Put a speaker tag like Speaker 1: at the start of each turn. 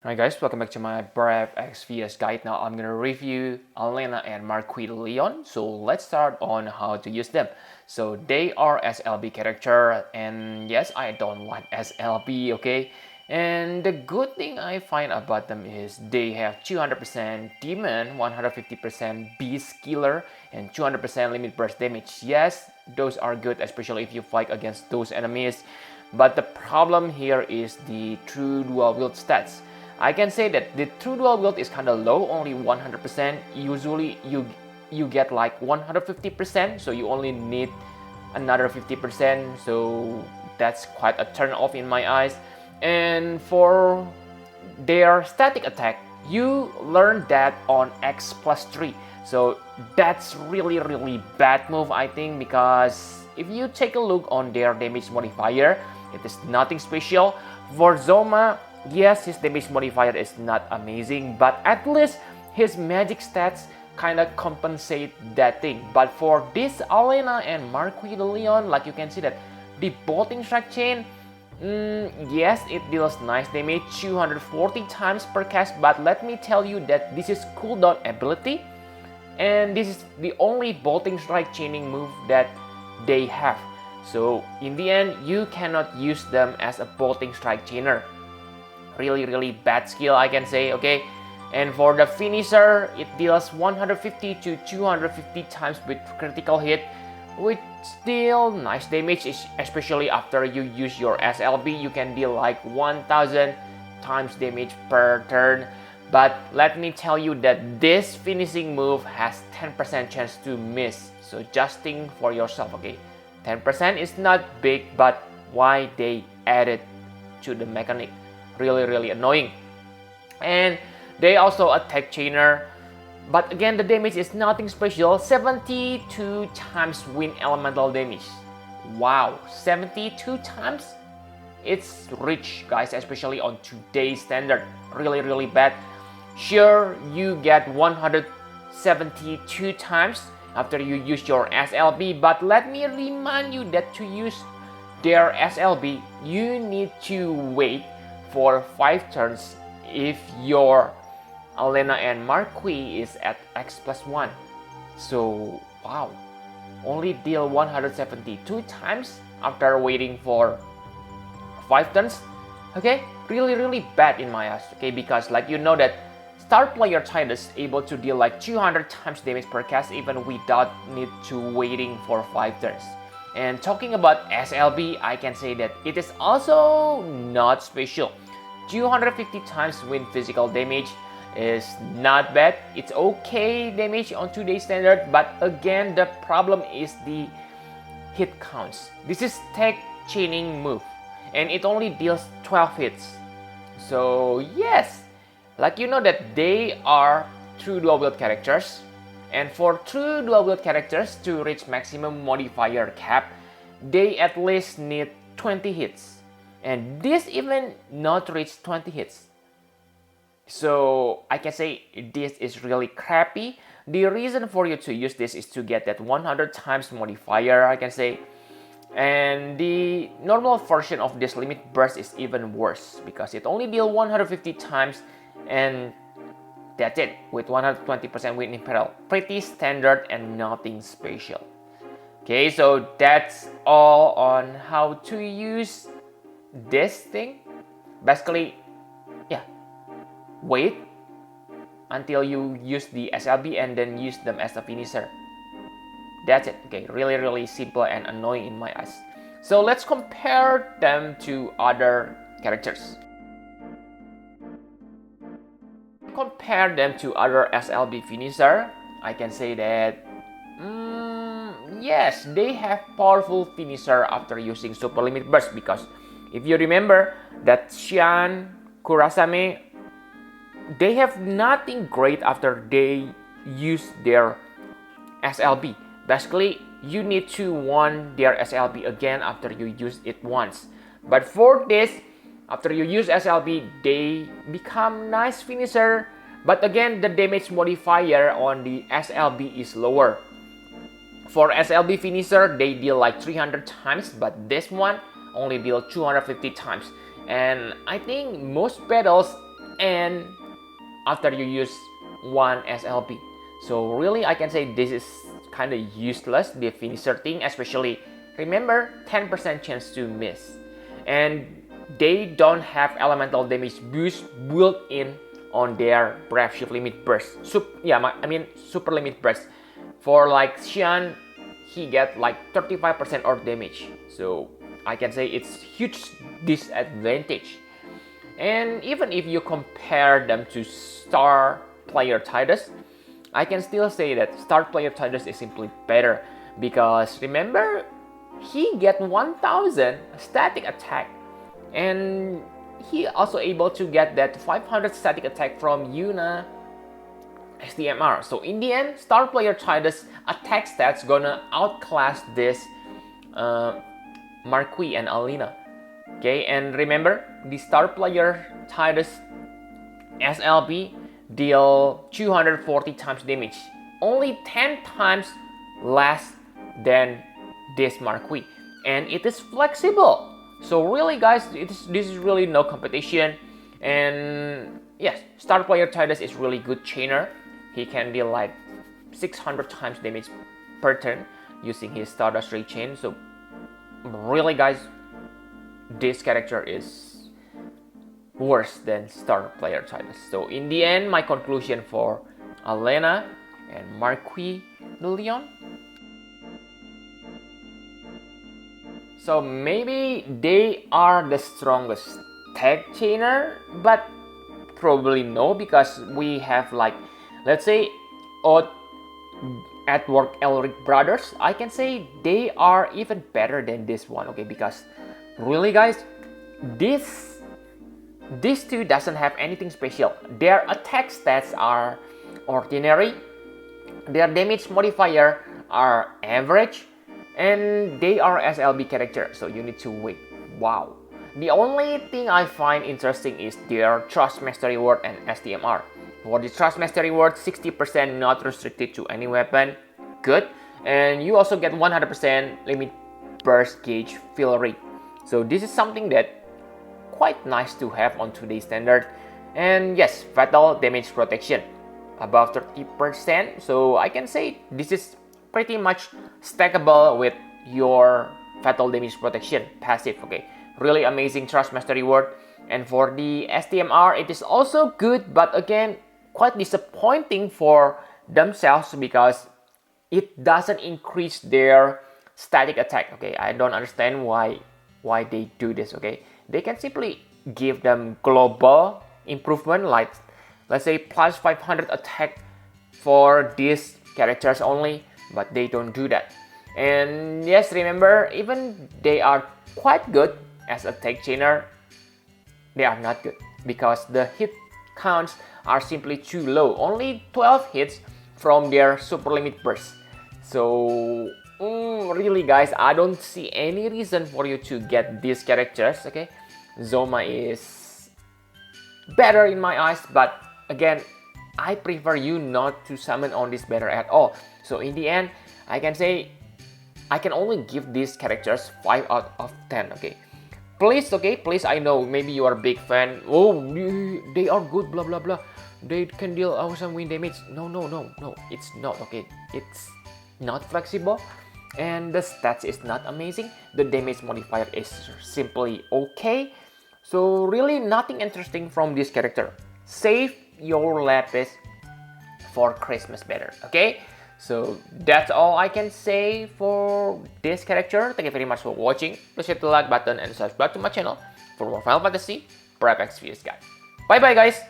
Speaker 1: Hi guys, welcome back to my Brave XVS guide. Now I'm gonna review Alena and Marquis Leon. So let's start on how to use them. So they are SLB character, and yes, I don't like SLB, okay? And the good thing I find about them is they have 200% demon, 150% beast killer, and 200% limit burst damage. Yes, those are good, especially if you fight against those enemies. But the problem here is the true dual wield stats. I can say that the true dual wield is kind of low, only 100%. Usually you get like 150%, so you only need another 50%. So that's quite a turn off in my eyes. And for their static attack, you learn that on X plus 3. So that's really bad move, I think, because if you take a look on their damage modifier, it is nothing special. For Zoma, yes, his damage modifier is not amazing, but at least his magic stats kind of compensate that thing. But for this Alena and Marquis de Leon, like you can see that the bolting strike chain, yes, it deals nice damage, 240 times per cast, but let me tell you that this is cooldown ability, and this is the only bolting strike chaining move that they have. So in the end, you cannot use them as a bolting strike chainer. Really bad skill, I can say, okay? And for the finisher, it deals 150 to 250 times with critical hit, which still nice damage, especially after you use your SLB. You can deal like 1000 times damage per turn. But let me tell you that this finishing move has 10% chance to miss, so just think for yourself, okay? 10% is not big, but why they added to the mechanic? Really annoying. And they also attack chainer, but again the damage is nothing special. 72 times wind elemental damage. Wow, 72 times? It's rich, guys, especially on today's standard. Really bad. Sure, you get 172 times after you use your SLB, but let me remind you that to use their SLB, you need to wait for 5 turns if your Alena and Marquis is at X plus 1. So, wow, only deal 172 times after waiting for 5 turns. Okay, really bad in my eyes, okay, because like you know that star player Tidus able to deal like 200 times damage per cast even without need to waiting for 5 turns. And talking about SLB, I can say that it is also not special. 250 times wind physical damage is not bad. It's okay damage on today's standard, but again the problem is the hit counts. This is tech chaining move, and it only deals 12 hits. So yes, like you know that they are true dual wield characters, and for true dual wield characters to reach maximum modifier cap, they at least need 20 hits, and this even not reach 20 hits. So I can say this is really crappy. The reason for you to use this is to get that 100 times modifier, I can say. And the normal version of this limit burst is even worse because it only deals 150 times, and that's it with 120% wind imperial. Pretty standard and nothing special. Okay, so that's all on how to use this thing. Basically, yeah, wait until you use the SLB and then use them as a finisher. That's it. Okay, really simple and annoying in my eyes. So let's compare them to other characters. Compare them to other SLB finisher, I can say that yes, they have powerful finisher after using super limit burst, because if you remember that Xian, Kurasame, they have nothing great after they use their SLB. Basically, you need to want their SLB again after you use it once. But for this, after you use SLB, they become nice finisher. But again, the damage modifier on the SLB is lower. For SLB finisher, they deal like 300 times, but this one only deal 250 times. And I think most battles and after you use one SLB. So really I can say this is kind of useless, the finisher thing, especially remember 10% chance to miss, and they don't have elemental damage boost built in on their Brave Shift Limit Burst. Super Limit Burst. For like Xian, he get like 35% or damage. So I can say it's huge disadvantage. And even if you compare them to Star Player Tidus, I can still say that Star Player Tidus is simply better, because remember, he get 1000 static attack, and he also able to get that 500 static attack from Yuna STMR. So in the end, Star Player Tidus attack stats gonna outclass this Marquis and Alena. Okay, and remember, the Star Player Tidus SLB deal 240 times damage, only 10 times less than this Marquis, and it is flexible. So really guys, this is really no competition. And yes, Star Player Tidus is really good chainer. He can deal like 600 times damage per turn using his Stardust Ray chain. So really guys, this character is worse than Star Player Tidus. So in the end, my conclusion for Alena and Marquis de Leon, so maybe they are the strongest tag chainer, but probably no, because we have like, let's say, Edward Elric brothers. I can say they are even better than this one, okay? Because really guys, these two doesn't have anything special. Their attack stats are ordinary, their damage modifier are average, and they are SLB character, so you need to wait. Wow. The only thing I find interesting is their Trust Mastery Word and STMR. For the Trust Mastery Word, 60% not restricted to any weapon. Good. And you also get 100% limit burst gauge fill rate. So this is something that quite nice to have on today's standard. And yes, fatal damage protection above 30%. So I can say this is pretty much stackable with your fatal damage protection passive, okay? Really amazing Trust Mastery Word. And for the STMR, it is also good, but again, quite disappointing for themselves because it doesn't increase their static attack, okay? I don't understand why they do this, okay? They can simply give them global improvement, like let's say plus 500 attack for these characters only, but they don't do that. And yes, remember, even they are quite good as a tag chainer, they are not good because the hit counts are simply too low. Only 12 hits from their super limit burst. So really guys, I don't see any reason for you to get these characters, okay? Zoma is better in my eyes, but again, I prefer you not to summon on this banner at all. So in the end, I can say I can only give these characters 5 out of 10, okay? Please, okay, please, I know maybe you are a big fan. Oh, they are good, blah blah blah. They can deal awesome win damage. No, it's not, okay? It's not flexible, and the stats is not amazing. The damage modifier is simply okay. So really nothing interesting from this character. Save your Lapis for Christmas better, okay? So that's all I can say for this character. Thank you very much for watching. Please hit the like button and subscribe to my channel for more Final Fantasy Prep XVS guide. Bye bye guys!